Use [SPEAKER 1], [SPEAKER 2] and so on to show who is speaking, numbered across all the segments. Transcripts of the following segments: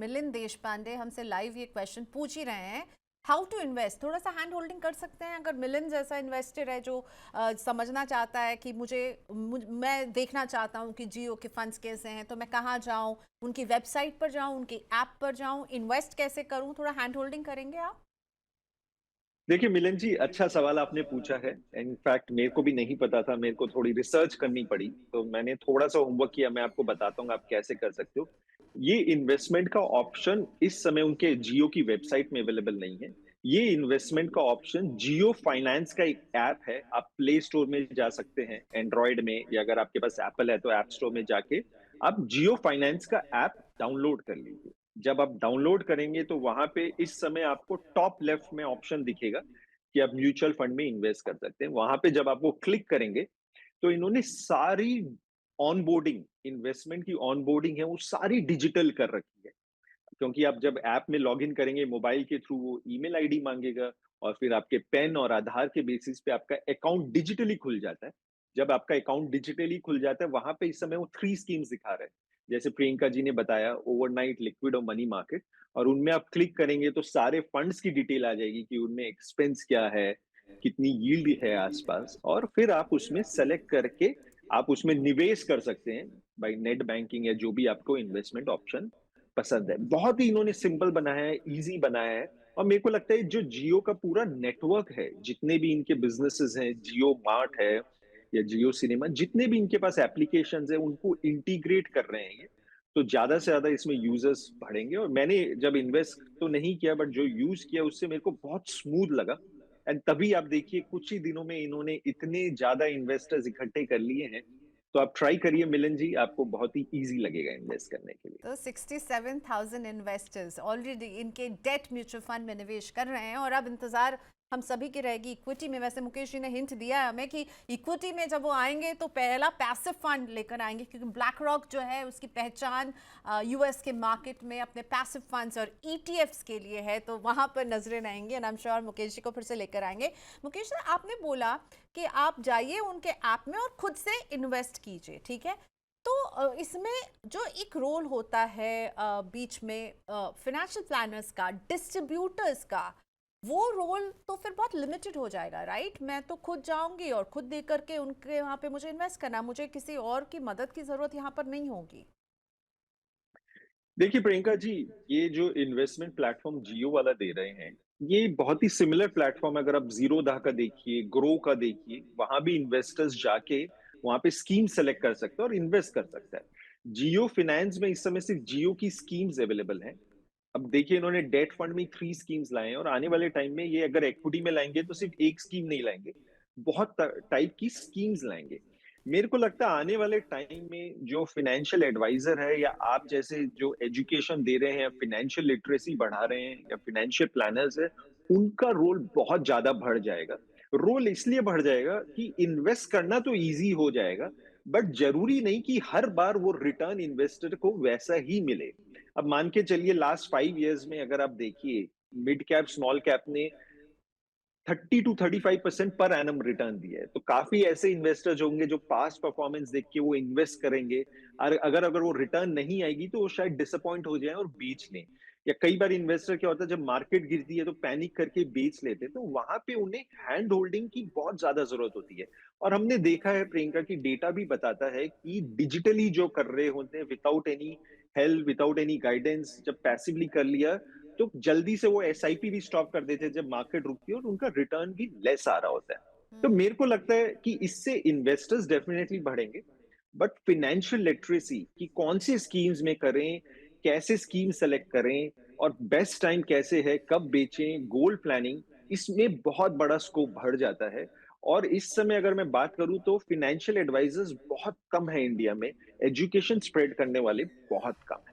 [SPEAKER 1] मिलिंद देशपांडे हमसे लाइव ये क्वेश्चन पूछ ही रहे हैं, हाउ टू इन्वेस्ट। थोड़ा सा हैंड होल्डिंग कर सकते हैं अगर मिलिंद जैसा इन्वेस्टर है जो समझना चाहता है कि मैं देखना चाहता हूँ कि जियो के फंड्स कैसे हैं, तो मैं कहाँ जाऊँ, उनकी वेबसाइट पर जाऊँ, उनकी ऐप पर जाऊँ, इन्वेस्ट कैसे करूँ, थोड़ा हैंड होल्डिंग करेंगे आप?
[SPEAKER 2] देखिए मिलन जी, अच्छा सवाल आपने पूछा है। इनफैक्ट मेरे को भी नहीं पता था, मेरे को थोड़ी रिसर्च करनी पड़ी, तो मैंने थोड़ा सा होमवर्क किया। मैं आपको बताता हूँ आप कैसे कर सकते हो। ये इन्वेस्टमेंट का ऑप्शन इस समय उनके जियो की वेबसाइट में अवेलेबल नहीं है। ये इन्वेस्टमेंट का ऑप्शन जियो फाइनेंस का एक ऐप है। आप प्ले स्टोर में जा सकते हैं एंड्रॉयड में, या अगर आपके पास एप्पल है तो ऐप स्टोर में जाके आप जियो फाइनेंस का ऐप डाउनलोड कर लीजिए। जब आप डाउनलोड करेंगे तो वहां पे इस समय आपको टॉप लेफ्ट में ऑप्शन दिखेगा कि आप म्यूचुअल फंड में इन्वेस्ट कर सकते हैं। वहां पे जब आप वो क्लिक करेंगे तो इन्होंने सारी ऑनबोर्डिंग, इन्वेस्टमेंट की ऑनबोर्डिंग है वो सारी डिजिटल कर रखी है। क्योंकि आप जब ऐप में लॉग इन करेंगे मोबाइल के थ्रू, वो ईमेल आईडी मांगेगा और फिर आपके पेन और आधार के बेसिस पे आपका अकाउंट डिजिटली खुल जाता है। जब आपका अकाउंट डिजिटली खुल जाता है, वहां पे इस समय वो 3 स्कीम्स दिखा रहे हैं। जैसे प्रियंका जी ने बताया, ओवरनाइट, लिक्विड और मनी मार्केट। और उनमें आप क्लिक करेंगे तो सारे फंड्स की डिटेल आ जाएगी कि उनमें एक्सपेंस क्या है, कितनी यील्ड है आसपास, और फिर आप उसमें सेलेक्ट करके आप उसमें निवेश कर सकते हैं बाई नेट बैंकिंग या जो भी आपको इन्वेस्टमेंट ऑप्शन पसंद है। बहुत ही इन्होंने सिंपल बनाया है, इजी बनाया है। और मेरे को लगता है जो जियो का पूरा नेटवर्क है, जितने भी इनके बिजनेसेस हैं, जियो मार्ट है या जियो सिनेमा, जितने भी इनके पास एप्लीकेशंस है उनको इंटीग्रेट कर रहे हैं ये। तो ज्यादा से ज्यादा इसमें यूजर्स बढ़ेंगे। और मैंने जब इन्वेस्ट तो नहीं किया, बट जो यूज किया उससे मेरे को बहुत स्मूथ लगा। एंड तभी आप देखिए कुछ ही दिनों में इन्होंने इतने ज्यादा इन्वेस्टर्स इकट्ठे कर लिए हैं। तो आप ट्राई करिए मिलन जी, आपको बहुत ही इजी लगेगा इन्वेस्ट करने के लिए।
[SPEAKER 1] तो 67,000 इन्वेस्टर्स ऑलरेडी इनके डेट म्यूचुअल फंड में निवेश कर रहे हैं और अब इंतजार हम सभी की रहेगी इक्विटी में। वैसे मुकेश जी ने हिंट दिया है हमें कि इक्विटी में जब वो आएंगे तो पहला पैसिव फंड लेकर आएंगे, क्योंकि ब्लैक रॉक जो है उसकी पहचान यूएस के मार्केट में अपने पैसिव फंड्स और ईटीएफ्स के लिए है, तो वहां पर नजरें रहेंगी। And I am sure Mukesh ji को फिर से लेकर आएंगे। मुकेश जी, आपने बोला कि आप जाइए उनके ऐप में और खुद से इन्वेस्ट कीजिए, ठीक है? तो इसमें जो एक रोल होता है बीच में फाइनेंशियल प्लानर्स का, डिस्ट्रीब्यूटर्स का, वो रोल तो फिर बहुत लिमिटेड हो जाएगा, राइट? मैं तो खुद जाऊंगी और खुद दे करके उनके वहां पे मुझे इन्वेस्ट करना, मुझे किसी और की मदद की जरूरत यहाँ पर नहीं होगी।
[SPEAKER 2] देखिए प्रियंका जी, ये जो इन्वेस्टमेंट प्लेटफॉर्म जियो वाला दे रहे हैं, ये बहुत ही सिमिलर प्लेटफॉर्म है। अगर आप जीरोधा का देखिए, ग्रो का देखिए, वहां भी इन्वेस्टर्स जाके वहां पे स्कीम सेलेक्ट कर सकते हैं और इन्वेस्ट कर सकता है। जियो फाइनेंस में इस समय सिर्फ जियो की स्कीम्स अवेलेबल हैं। अब देखिए इन्होंने डेट फंड में 3 स्कीम्स लाए हैं, और आने वाले टाइम में ये अगर इक्विटी में लाएंगे तो सिर्फ एक स्कीम नहीं लाएंगे, बहुत टाइप की स्कीम्स लाएंगे। मेरे को लगता है आने वाले टाइम में जो फाइनेंशियल एडवाइजर है या आप जैसे जो एजुकेशन दे रहे हैं, फाइनेंशियल लिटरेसी बढ़ा रहे हैं, या फाइनेंशियल प्लानर्स है, उनका रोल बहुत ज्यादा बढ़ जाएगा। रोल इसलिए बढ़ जाएगा कि इन्वेस्ट करना तो इजी हो जाएगा, बट जरूरी नहीं कि हर बार वो रिटर्न इन्वेस्टर को वैसा ही मिले। अब मान के चलिए लास्ट 5 इयर्स में अगर आप देखिए, मिड कैप स्मॉल कैप ने 30 to 35% पर एनम रिटर्न दिया है। तो काफी ऐसे इन्वेस्टर्स होंगे जो पास्ट परफॉर्मेंस देख के वो इन्वेस्ट करेंगे, और अगर अगर वो रिटर्न नहीं आएगी तो वो शायद डिसअपॉइंट हो जाए और बेच लें। या कई बार इन्वेस्टर क्या होता है, जब मार्केट गिरती है तो पैनिक करके बेच लेते हैं। तो वहां पे उन्हें हैंड होल्डिंग की बहुत ज्यादा जरूरत होती है। और हमने देखा है प्रियंका की डेटा भी बताता है कि डिजिटली जो कर रहे होते हैं, without any help, without any guidance, जब पैसिवली कर लिया तो जल्दी से वो एसआईपी भी स्टॉप कर देते हैं जब मार्केट रुकती है, और उनका रिटर्न भी लेस आ रहा होता है। तो मेरे को लगता है कि इससे इन्वेस्टर्स डेफिनेटली बढ़ेंगे, बट फाइनेंशियल लिटरेसी कि कौन सी स्कीम्स में करें, कैसे स्कीम सेलेक्ट करें, और बेस्ट टाइम कैसे है, कब बेचें, गोल्ड प्लानिंग, इसमें बहुत बड़ा स्कोप बढ़ जाता है। और इस समय अगर मैं बात करूं तो फाइनेंशियल एडवाइजर्स बहुत कम है इंडिया में, एजुकेशन स्प्रेड करने वाले बहुत कम है।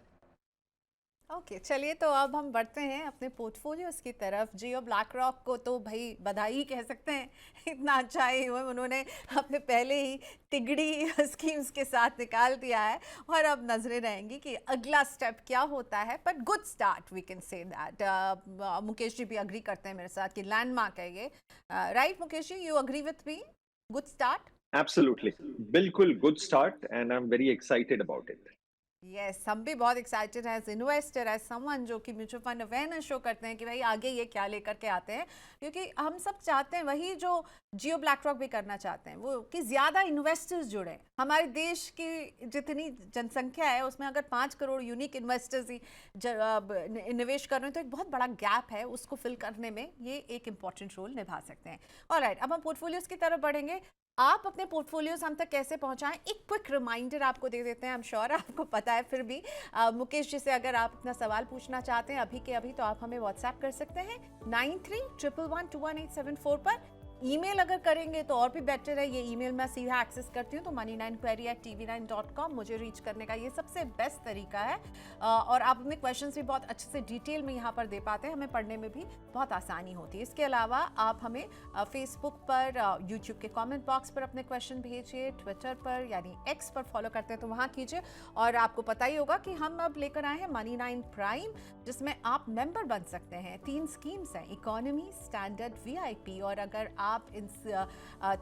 [SPEAKER 1] ओके, चलिए तो अब हम बढ़ते हैं अपने पोर्टफोलियोज की तरफ। जियो ब्लैक रॉक को तो भाई बधाई कह सकते हैं, इतना अच्छा ही हुआ, उन्होंने अपने पहले ही तिगड़ी स्कीम्स के साथ निकाल दिया है। और अब नजरें रहेंगी कि अगला स्टेप क्या होता है, but good start we can say that. Mukesh ji भी अग्री करते हैं मेरे साथ कि लैंडमार्क है ये, right? Mukesh ji, you agree with me? Good start.
[SPEAKER 2] Absolutely, बिल्कुल good start, and I am very excited about it.
[SPEAKER 1] Yes, हम भी बहुत एक्साइटेड हैं एज इन्वेस्टर, एज समवन जो कि म्यूचुअल फंड अवेयरनेस शो करते हैं कि भाई आगे ये क्या लेकर के आते हैं, क्योंकि हम सब चाहते हैं वही जो जियो ब्लैक रॉक भी करना चाहते हैं, वो कि ज़्यादा इन्वेस्टर्स जुड़े। हमारे देश की जितनी जनसंख्या है उसमें अगर 5 करोड़ यूनिक इन्वेस्टर्स ही निवेश कर रहे हैं तो एक बहुत बड़ा गैप है, उसको फिल करने में ये एक इंपॉर्टेंट रोल निभा सकते हैं। ऑलराइट, अब हम पोर्टफोलियोज की तरफ बढ़ेंगे। आप अपने पोर्टफोलियोज हम तक कैसे पहुंचाएं, एक क्विक रिमाइंडर आपको दे देते हैं। आई एम श्योर आपको पता है, फिर भी मुकेश जी से अगर आप अपना सवाल पूछना चाहते हैं अभी के अभी तो आप हमें व्हाट्सएप कर सकते हैं 9311211874 पर। ईमेल अगर करेंगे तो और भी बेटर है, ये ईमेल मैं सीधा एक्सेस करती हूँ तो money9query@tv9.com मुझे रीच करने का ये सबसे बेस्ट तरीका है। और आप अपने क्वेश्चंस भी बहुत अच्छे से डिटेल में यहाँ पर दे पाते हैं, हमें पढ़ने में भी बहुत आसानी होती है। इसके अलावा आप हमें फेसबुक पर, यूट्यूब के कमेंट बॉक्स पर अपने क्वेश्चन भेजिए, ट्विटर पर यानी एक्स पर फॉलो करते हैं तो वहाँ कीजिए। और आपको पता ही होगा कि हम अब लेकर आए हैं मनी 9 प्राइम, जिसमें आप मेंबर बन सकते हैं। 3 स्कीम्स हैं, इकोनॉमी, स्टैंडर्ड, वीआईपी। और अगर आप इन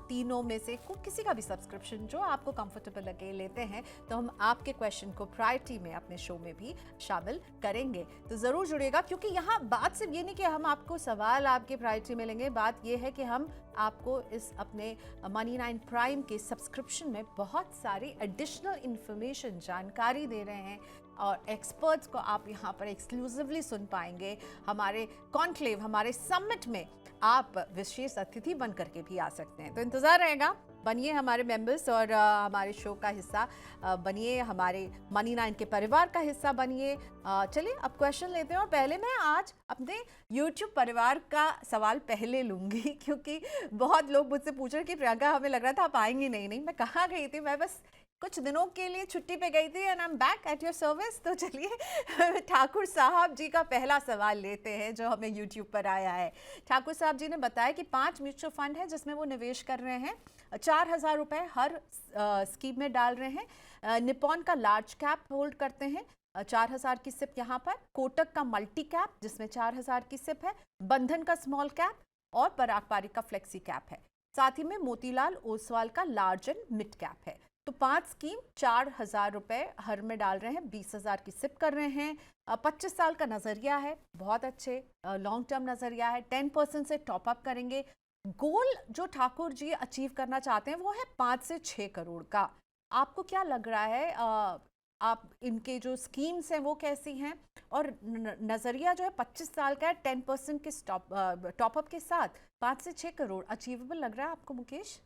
[SPEAKER 1] तीनों में से किसी का भी सब्सक्रिप्शन जो आपको कंफर्टेबल लगे लेते हैं तो हम आपके क्वेश्चन को प्रायोरिटी में अपने शो में भी शामिल करेंगे। तो ज़रूर जुड़िएगा, क्योंकि यहाँ बात सिर्फ ये नहीं कि हम आपको सवाल आपके प्रायोरिटी में लेंगे, बात ये है कि हम आपको इस अपने मनी 9 प्राइम के सब्सक्रिप्शन में बहुत सारी एडिशनल इंफॉर्मेशन, जानकारी दे रहे हैं। और एक्सपर्ट्स को आप यहाँ पर एक्सक्लूसिवली सुन पाएंगे। हमारे कॉन्क्लेव, हमारे समिट में आप विशेष अतिथि बन करके भी आ सकते हैं। तो इंतज़ार रहेगा, बनिए हमारे मेंबर्स और हमारे शो का हिस्सा बनिए, हमारे मनी 9 के परिवार का हिस्सा बनिए। चलिए अब क्वेश्चन लेते हैं, और पहले मैं आज अपने YouTube परिवार का सवाल पहले लूँगी क्योंकि बहुत लोग मुझसे पूछ रहे कि प्रियंका हमें लग रहा था आप आएंगी नहीं। नहीं, मैं कहाँ गई थी, मैं बस कुछ दिनों के लिए छुट्टी पे गई थी and I am back at your service. तो चलिए ठाकुर साहब जी का पहला सवाल लेते हैं जो हमें यूट्यूब पर आया है। ठाकुर साहब जी ने बताया कि 5 म्यूचुअल फंड है जिसमें वो निवेश कर रहे हैं, 4,000 रुपये हर स्कीम में डाल रहे हैं। निपॉन का लार्ज कैप होल्ड करते हैं, 4,000 की सिप यहाँ पर। कोटक का मल्टी कैप जिसमें 4,000 की सिप है। बंधन का स्मॉल कैप और पराग पारिक का फ्लेक्सी कैप है। साथ ही में मोतीलाल ओसवाल का लार्ज एंड मिड कैप है। तो 5 स्कीम 4,000 रुपये हर में डाल रहे हैं, 20,000 की सिप कर रहे हैं। 25 साल का नज़रिया है, बहुत अच्छे लॉन्ग टर्म नज़रिया है। 10% से टॉपअप करेंगे। गोल जो ठाकुर जी अचीव करना चाहते हैं वो है 5 से 6 करोड़ का। आपको क्या लग रहा है, आप इनके जो स्कीम्स हैं वो कैसी हैं, और नज़रिया जो है 25 साल का है, 10% के टॉपअप के साथ 5 से 6 करोड़ अचीवेबल लग रहा है आपको मुकेश?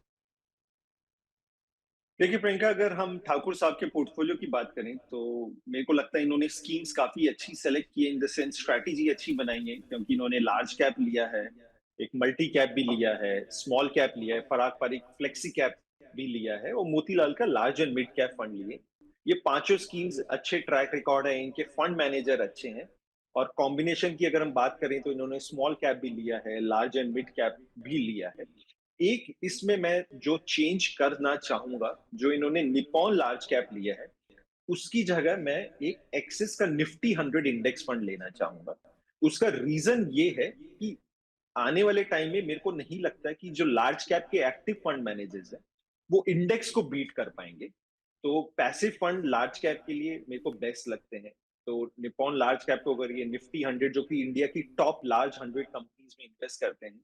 [SPEAKER 2] देखिए प्रियंका, अगर हम ठाकुर साहब के पोर्टफोलियो की बात करें तो मेरे को लगता है इन्होंने स्कीम्स काफी अच्छी सेलेक्ट की है, इन द सेंस स्ट्रैटेजी अच्छी बनाई है, क्योंकि इन्होंने लार्ज कैप लिया है, एक मल्टी कैप भी लिया है, स्मॉल कैप लिया है, पराग पारिक फ्लेक्सी कैप भी लिया है, और मोतीलाल का large and mid cap fund लिए। ये पांचों स्कीम्स अच्छे ट्रैक रिकॉर्ड है, इनके फंड मैनेजर अच्छे हैं। और कॉम्बिनेशन की अगर हम बात करें तो इन्होंने स्मॉल कैप भी लिया है, लार्ज एंड मिड कैप भी लिया है। एक इसमें मैं जो चेंज करना चाहूंगा, जो इन्होंने निपॉन लार्ज कैप लिया है उसकी जगह मैं एक एक्सिस का निफ्टी 100 इंडेक्स फंड लेना चाहूंगा। उसका रीजन ये है कि आने वाले टाइम में मेरे को नहीं लगता कि जो लार्ज कैप के एक्टिव फंड मैनेजर्स हैं वो इंडेक्स को बीट कर पाएंगे। तो पैसिव फंड लार्ज कैप के लिए मेरे को बेस्ट लगते हैं। तो निपॉन लार्ज कैप को अगर ये निफ्टी 100 जो कि इंडिया की टॉप लार्ज 100 कंपनीज में इन्वेस्ट करते हैं,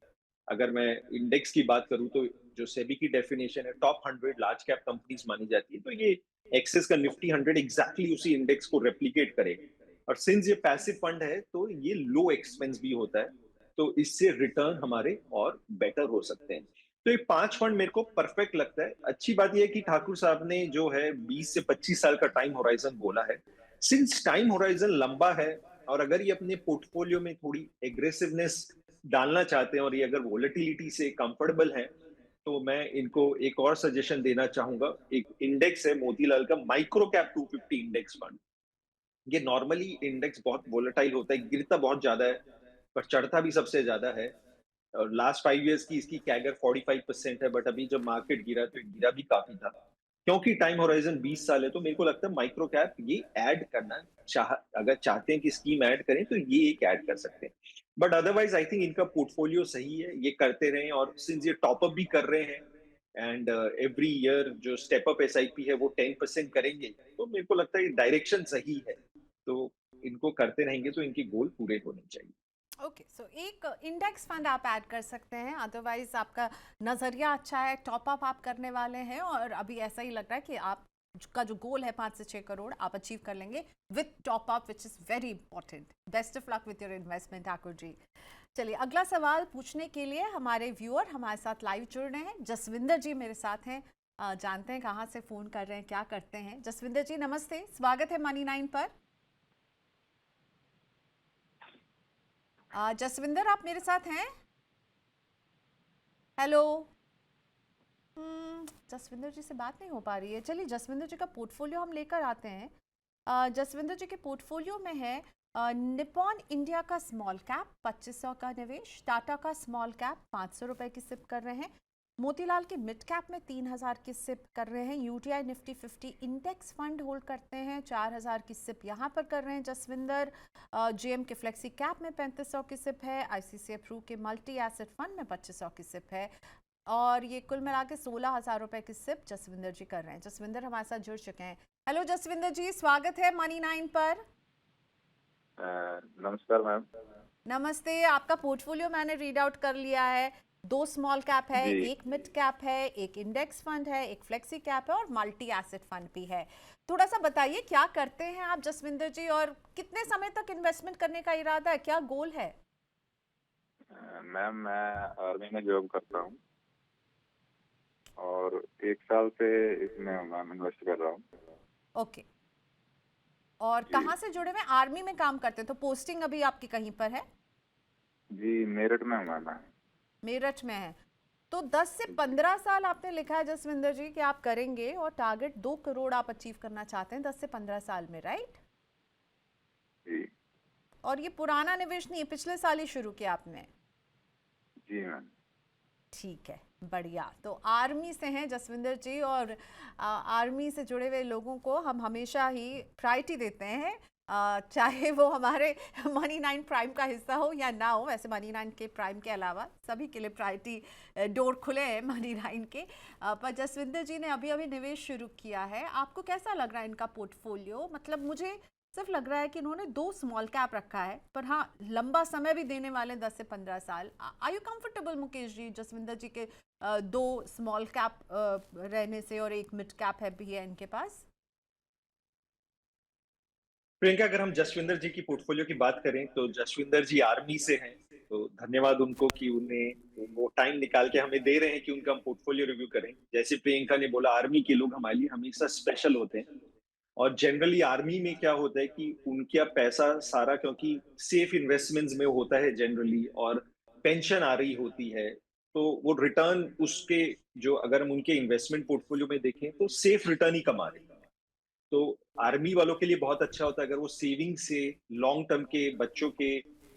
[SPEAKER 2] अगर मैं इंडेक्स की बात करूं तो जो सेबी की डेफिनेशन है टॉप 100 लार्ज कैप कंपनीज मानी जाती है, तो ये एक्सेस का निफ्टी 100 एग्जैक्टली उसी इंडेक्स को रेप्लिकेट करेगा। और सिंस ये पैसिव फंड है तो ये लो एक्सपेंस भी होता है, तो इससे रिटर्न हमारे और बेटर हो सकते हैं। तो ये 5 फंड मेरे को परफेक्ट लगता है। अच्छी बात यह है कि ठाकुर साहब ने जो है 20 से 25 साल का टाइम होराइजन बोला है। सिंस टाइम होराइजन लंबा है और अगर ये अपने पोर्टफोलियो में थोड़ी एग्रेसिवनेस डालना चाहते हैं और ये अगर वोलेटिलिटी से कंफर्टेबल हैं, तो मैं इनको एक और सजेशन देना चाहूंगा। एक इंडेक्स है मोतीलाल का माइक्रो कैप 250 इंडेक्स फंड। ये नॉर्मली इंडेक्स बहुत वोलेटाइल होता है, गिरता बहुत ज्यादा है पर चढ़ता भी सबसे ज्यादा है। और लास्ट 5 इयर्स की इसकी कैगर 45% है, बट अभी जब मार्केट गिरा तो गिरा भी काफी था। क्योंकि टाइम होराइजन 20 साल है तो मेरे को लगता है माइक्रो कैप ये ऐड करना अगर चाहते हैं कि स्कीम ऐड करें तो ये एक ऐड कर सकते हैं। बट अदरवाइज आई थिंक इनका पोर्टफोलियो सही है, ये करते रहें। और सिंस ये टॉपअप भी कर रहे हैं एंड एवरी ईयर जो स्टेप अप एसआईपी है वो 10% करेंगे, तो मेरे को लगता है डायरेक्शन सही है। तो इनको करते रहेंगे तो इनके गोल पूरे होने चाहिए।
[SPEAKER 1] ओके, सो एक इंडेक्स फंड आप ऐड कर सकते हैं, अदरवाइज आपका नज़रिया अच्छा है, टॉप अप आप करने वाले हैं और अभी ऐसा ही लग रहा है कि आप का जो गोल है 5 से 6 करोड़ आप अचीव कर लेंगे with top up, which is very important. Best of luck with your investment Thakur ji. चलिए अगला सवाल पूछने के लिए हमारे व्यूअर हमारे साथ लाइव जुड़ रहे हैं। जसविंदर जी मेरे साथ हैं, जानते हैं कहाँ से फ़ोन कर रहे हैं, क्या करते हैं। जसविंदर जी नमस्ते, स्वागत है मनी 9 पर। जसविंदर आप मेरे साथ हैं? हेलो। जसविंदर जी से बात नहीं हो पा रही है। चलिए जसविंदर जी का पोर्टफोलियो हम लेकर आते हैं। जसविंदर जी के पोर्टफोलियो में है निप्पॉन इंडिया का स्मॉल कैप 2500 का निवेश, टाटा का स्मॉल कैप 500 रुपए की सिप कर रहे हैं, मोतीलाल के मिड कैप में 3000 की सिप कर रहे हैं, UTI Nifty 50 index fund hold करते हैं 4000 की सिप यहाँ पर कर रहे हैं जसविंदर। जेएम के फ्लेक्सी कैप में 3500 की सिप है, आईसीसीआई प्रू के मल्टी एसेट फंड में 2500 की सिप है और ये कुल मिला के 16,000 रुपए की सिप जसविंदर जी कर रहे हैं। जसविंदर हमारे साथ जुड़ चुके हैं। हेलो जसविंदर जी, स्वागत है मनी 9 पर।
[SPEAKER 3] नमस्कार मैम।
[SPEAKER 1] नमस्ते। आपका पोर्टफोलियो मैंने रीड आउट कर लिया है। 2 स्मॉल कैप है,
[SPEAKER 3] जी।
[SPEAKER 1] एक मिड कैप है, एक इंडेक्स फंड है, एक फ्लेक्सी कैप है और मल्टी एसेट फंड भी है। थोड़ा सा बताइए क्या करते हैं आप जसविंदर जी और कितने समय तक इन्वेस्टमेंट करने का इरादा है, क्या गोल है?
[SPEAKER 3] मैम मैं आर्मी में जॉब करता हूँ और 1 साल से इसमें मैम इन्वेस्ट कर रहा हूँ।
[SPEAKER 1] ओके, और
[SPEAKER 3] जी।
[SPEAKER 1] कहाँ से जुड़े हुए? आर्मी में काम करते हैं तो पोस्टिंग अभी आपकी कहीं पर है?
[SPEAKER 3] जी मेरठ में हूँ मैम मैं।
[SPEAKER 1] मेरठ में है। तो 10 से 15 साल आपने लिखा है जसविंदर जी कि आप करेंगे और टारगेट 2 करोड़ आप अचीव करना चाहते हैं 10 से 15 साल में, राइट?
[SPEAKER 3] जी।
[SPEAKER 1] और ये पुराना निवेश नहीं है, पिछले साल ही शुरू किया आपने?
[SPEAKER 3] जी मैम।
[SPEAKER 1] ठीक है, बढ़िया। तो आर्मी से हैं जसविंदर जी और आर्मी से जुड़े हुए लोगों को हम हमेशा ही प्रायोरिटी देते हैं, चाहे वो हमारे मनी 9 प्राइम का हिस्सा हो या ना हो। वैसे मनी 9 के प्राइम के अलावा सभी के लिए प्रायोरिटी डोर खुले हैं मनी 9 के। पर जसविंदर जी ने अभी अभी निवेश शुरू किया है, आपको कैसा लग रहा है इनका पोर्टफोलियो? मतलब मुझे सिर्फ लग रहा है कि इन्होंने 2 स्मॉल कैप रखा है, पर हाँ लंबा समय भी देने वाले 10 से 15 साल। Are you comfortable Mukesh ji Jaswinder जी के 2 स्मॉल कैप रहने से और एक मिड कैप है भी है इनके पास?
[SPEAKER 2] प्रियंका, अगर हम जसविंदर जी की पोर्टफोलियो की बात करें तो जसविंदर जी आर्मी से हैं, तो धन्यवाद उनको कि उन्हें वो टाइम निकाल के हमें दे रहे हैं कि उनका हम पोर्टफोलियो रिव्यू करें। जैसे प्रियंका ने बोला, आर्मी के लोग हमारे लिए हमेशा स्पेशल होते हैं और जनरली आर्मी में क्या होता है कि उनका पैसा सारा, क्योंकि सेफ इन्वेस्टमेंट्स में होता है जनरली और पेंशन आ रही होती है, तो वो रिटर्न उसके, जो अगर हम उनके इन्वेस्टमेंट पोर्टफोलियो में देखें तो सेफ रिटर्न ही कमा रहे हैं। तो आर्मी वालों के लिए बहुत अच्छा होता है अगर वो सेविंग से लॉन्ग टर्म के बच्चों के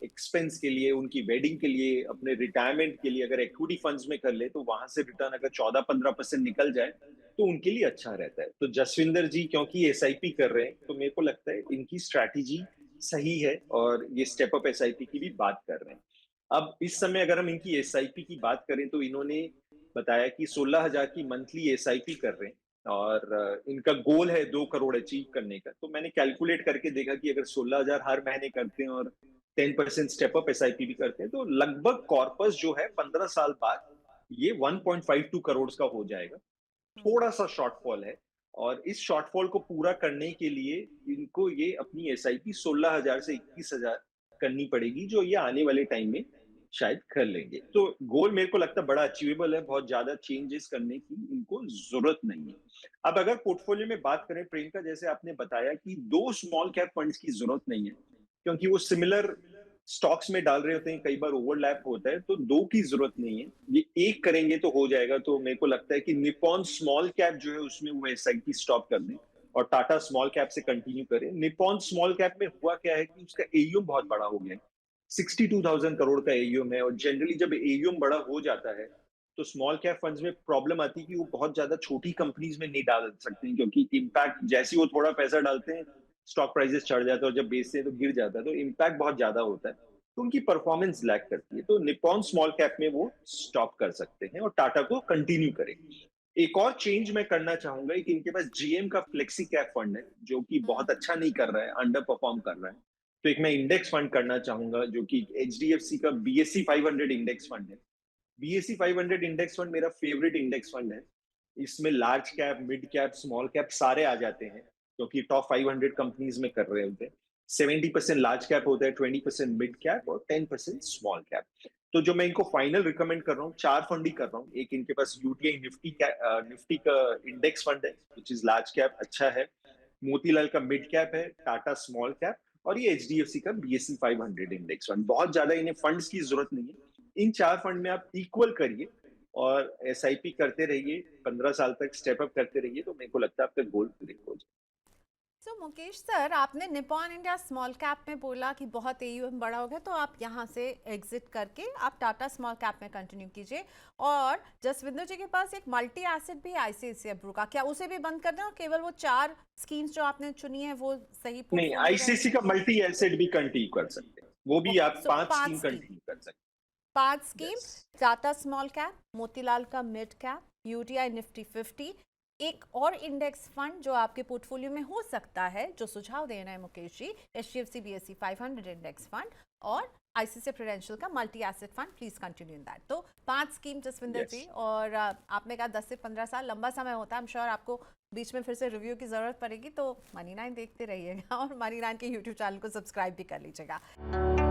[SPEAKER 2] एक्सपेंस के लिए, उनकी वेडिंग के लिए, अपने रिटायरमेंट के लिए अगर इक्विटी फंड्स में कर ले तो वहां से रिटर्न अगर 14-15% निकल जाए तो उनके लिए अच्छा रहता है। तो जसविंदर जी क्योंकि एसआईपी कर रहे हैं तो मेरे को लगता है इनकी स्ट्रैटेजी सही है और ये स्टेप अप एसआईपी की भी बात कर रहे हैं। अब इस समय अगर हम इनकी एसआईपी की बात करें तो इन्होंने बताया कि 16,000 की मंथली एसआईपी कर रहे हैं और इनका गोल है 2 करोड़ अचीव करने का। तो मैंने कैलकुलेट करके देखा कि अगर 16,000 हर महीने करते हैं और 10% स्टेप अप एसआईपी भी करते हैं तो लगभग कॉर्पस जो है 15 साल बाद ये 1.52 करोड़ का हो जाएगा। थोड़ा सा शॉर्टफॉल है और इस शॉर्टफॉल को पूरा करने के लिए इनको ये अपनी एसआईपी 16,000 से 21,000 करनी पड़ेगी, जो ये आने वाले टाइम में शायद कर लेंगे। तो गोल मेरे को लगता है बड़ा अचीवेबल है, बहुत ज्यादा चेंजेस करने की इनको जरूरत नहीं है। अब अगर पोर्टफोलियो में बात करें प्रियंका, जैसे आपने बताया कि 2 स्मॉल कैप फंड्स की जरूरत नहीं है क्योंकि वो सिमिलर स्टॉक्स में डाल रहे होते हैं, कई बार ओवरलैप होता है, तो 2 की जरूरत नहीं है, ये एक करेंगे तो हो जाएगा। तो मेरे को लगता है कि निप्पॉन स्मॉल कैप जो है उसमें वो एसआईपी स्टॉप कर दें और टाटा स्मॉल कैप से कंटिन्यू करें। निप्पॉन स्मॉल कैप में हुआ क्या है कि उसका एयूएम बहुत बड़ा हो गया है, 62,000 करोड़ का एयूएम है और जनरली जब एयूएम बड़ा हो जाता है तो स्मॉल कैप फंड्स में प्रॉब्लम आती है कि वो बहुत ज्यादा छोटी कंपनीज में नहीं डाल सकते हैं क्योंकि इम्पैक्ट, जैसे ही वो थोड़ा पैसा डालते हैं स्टॉक प्राइसेस चढ़ जाता है और जब बेचते हैं तो गिर जाता है, तो इम्पैक्ट बहुत ज्यादा होता है। तो उनकी परफॉर्मेंस लैग करती है। तो निप्पॉन स्मॉल कैप में वो स्टॉप कर सकते हैं और टाटा को कंटिन्यू करें। एक और चेंज मैं करना चाहूंगा कि इनके पास जीएम का फ्लेक्सी कैप फंड है, जो कि बहुत
[SPEAKER 1] हम्म।
[SPEAKER 2] अच्छा नहीं कर रहा है, अंडर परफॉर्म कर रहा है। तो एक मैं इंडेक्स फंड करना चाहूंगा, जो कि एचडीएफसी का बीएससी 500 इंडेक्स फंड है। बीएससी 500 इंडेक्स फंड मेरा फेवरेट इंडेक्स फंड है। इसमें large cap, mid cap, small cap सारे आ जाते हैं, क्योंकि टॉप 500 कंपनीज में कर रहे होते हैं। 70% लार्ज कैप होता है, 20% मिड कैप और 10% स्मॉल कैप। तो जो मैं इनको फाइनल रिकमेंड कर रहा हूँ, 4 फंड ही कर रहा हूँ। एक इनके पास यूटीआई निफ्टी का इंडेक्स फंड है, विच इज लार्ज कैप, अच्छा है। मोतीलाल का मिड कैप है, टाटा स्मॉल कैप, और ये एचडीएफसी का बीएससी 500 इंडेक्स फंड। बहुत ज्यादा इन्हें फंड्स की जरूरत नहीं है। इन 4 फंड में आप इक्वल करिए और एसआईपी करते रहिए, 15 साल तक स्टेप अप करते रहिए, तो मेरे को लगता है आपका गोल पूरे हो जाए।
[SPEAKER 1] तो मुकेश सर, आपने निप्पॉन इंडिया स्मॉल कैप में बोला कि बहुत एयूएम बड़ा हो गया, तो आप यहाँ से एग्जिट करके आप टाटा स्मॉल कैप में कंटिन्यू कीजिए। और जसविंदर जी के पास एक मल्टी एसेट भी आईसीआईसीआई ब्रू का, क्या उसे भी बंद कर दें और केवल वो 4 स्कीम्स जो आपने चुनी है वो सही
[SPEAKER 2] नहीं,
[SPEAKER 1] पोर्टफोलियो
[SPEAKER 2] आईसीसी
[SPEAKER 1] रहेंगे?
[SPEAKER 2] का मल्टी एसेट भी कंटिन्यू कर सकते हैं, वो भी
[SPEAKER 1] ओके,
[SPEAKER 2] आप
[SPEAKER 1] सो
[SPEAKER 2] 5
[SPEAKER 1] 5
[SPEAKER 2] स्कीम
[SPEAKER 1] स्कीम,
[SPEAKER 2] कंटिन्यू कर सकते
[SPEAKER 1] 5
[SPEAKER 2] हैं।
[SPEAKER 1] Scheme,
[SPEAKER 2] yes.
[SPEAKER 1] Tata small cap, Motilal का मिड कैप, यूटीआई निफ्टी 50, एक और इंडेक्स फंड जो आपके पोर्टफोलियो में हो सकता है, जो सुझाव दे रहे हैं Mukesh ji, HDFC BSc 500 index fund और आईसीआईसीआई प्रूडेंशियल का multi asset fund. Please continue in that. तो 5 स्कीम जसविंदर जी,
[SPEAKER 2] यस।
[SPEAKER 1] और आपने कहा 10 से 15 साल लंबा समय होता है। आई एम श्योर आपको बीच में फिर से रिव्यू की जरूरत पड़ेगी, तो मनी 9 देखते रहिएगा और मनी 9 के यूट्यूब चैनल को सब्सक्राइब भी कर लीजिएगा।